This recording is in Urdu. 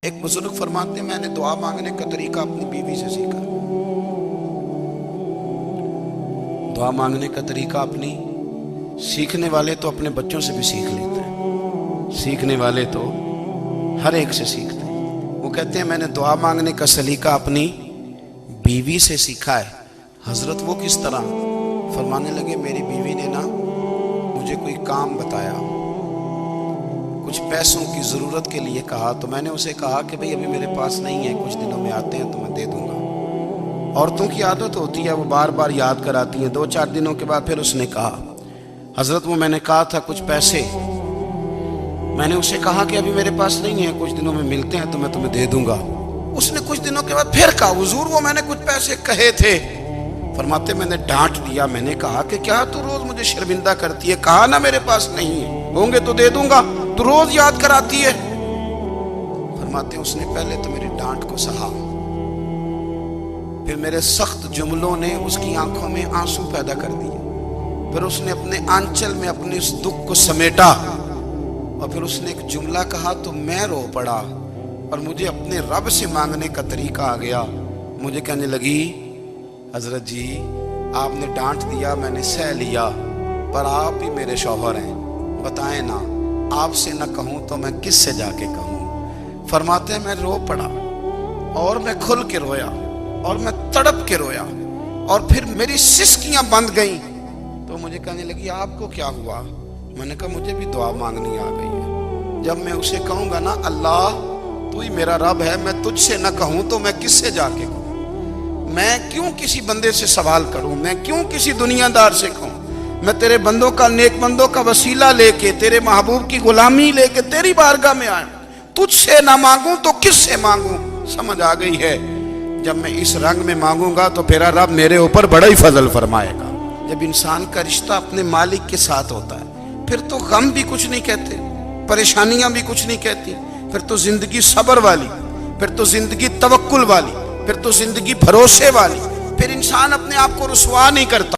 ایک بزرگ فرماتے ہیں میں نے دعا مانگنے کا طریقہ اپنی بیوی سے سیکھا۔ دعا مانگنے کا طریقہ اپنی سیکھنے والے تو اپنے بچوں سے بھی سیکھ لیتے ہیں، سیکھنے والے تو ہر ایک سے سیکھتے ہیں۔ وہ کہتے ہیں میں نے دعا مانگنے کا سلیقہ اپنی بیوی سے سیکھا ہے۔ حضرت وہ کس طرح؟ فرمانے لگے میری بیوی نے نا مجھے کوئی کام بتایا، کچھ پیسوں کی ضرورت کے لیے کہا، تو میں نے اسے کہا کہ بھئی ابھی میرے پاس نہیں ہے، کچھ دنوں میں آتے ہیں تو میں دے دوں گا۔ عورتوں کی عادت ہوتی ہے، وہ بار بار یاد کراتی ہیں۔ 2-4 دنوں کے بعد پھر اس نے کہا حضرت وہ میں نے کہا تھا کچھ پیسے، میں نے اسے کہا کہ ابھی میرے پاس نہیں ہے، کچھ دنوں میں ملتے ہیں تو میں تمہیں دے دوں گا۔ اس نے کچھ دنوں کے بعد پھر کہا حضور وہ میں نے کچھ پیسے کہے تھے۔ فرماتے میں نے ڈانٹ دیا، میں نے کہا کہ کیا تو روز مجھے شرمندہ کرتی ہے، کہا نا میرے پاس نہیں ہے، ہوں گے تو دے دوں گا، تو روز یاد کراتی ہے۔ فرماتے اس نے پہلے تو میری ڈانٹ کو سہا، پھر میرے سخت جملوں نے اس کی آنکھوں میں آنسو پیدا کر دیے، پھر اس نے اپنے آنچل میں اپنے اس دکھ کو سمیٹا، اور پھر اس نے ایک جملہ کہا تو میں رو پڑا، اور مجھے اپنے رب سے مانگنے کا طریقہ آ گیا۔ مجھے کہنے لگی حضرت جی آپ نے ڈانٹ دیا، میں نے سہ لیا، پر آپ ہی میرے شوہر ہیں، بتائیں نا آپ سے نہ کہوں تو میں کس سے جا کے کہوں؟ فرماتے ہیں میں رو پڑا، اور میں کھل کے رویا، اور میں تڑپ کے رویا، اور پھر میری سسکیاں بند گئیں۔ تو مجھے کہنے لگی آپ کو کیا ہوا؟ میں نے کہا مجھے بھی دعا مانگنی آ گئی ہے۔ جب میں اسے کہوں گا نا اللہ تو ہی میرا رب ہے، میں تجھ سے نہ کہوں تو میں کس سے جا کے کہوں؟ میں کیوں کسی بندے سے سوال کروں؟ میں کیوں کسی دنیا دار سے کہوں؟ میں تیرے بندوں کا، نیک بندوں کا وسیلہ لے کے، تیرے محبوب کی غلامی لے کے تیری بارگاہ میں آیا، تجھ سے نہ مانگوں تو کس سے مانگوں؟ سمجھ آ گئی ہے؟ جب میں اس رنگ میں مانگوں گا تو پھر رب میرے اوپر بڑا ہی فضل فرمائے گا۔ جب انسان کا رشتہ اپنے مالک کے ساتھ ہوتا ہے پھر تو غم بھی کچھ نہیں کہتے، پریشانیاں بھی کچھ نہیں کہتی، پھر تو زندگی صبر والی، پھر تو زندگی توکل والی، پھر تو زندگی بھروسے والی، پھر انسان اپنے آپ کو رسوا نہیں کرتا۔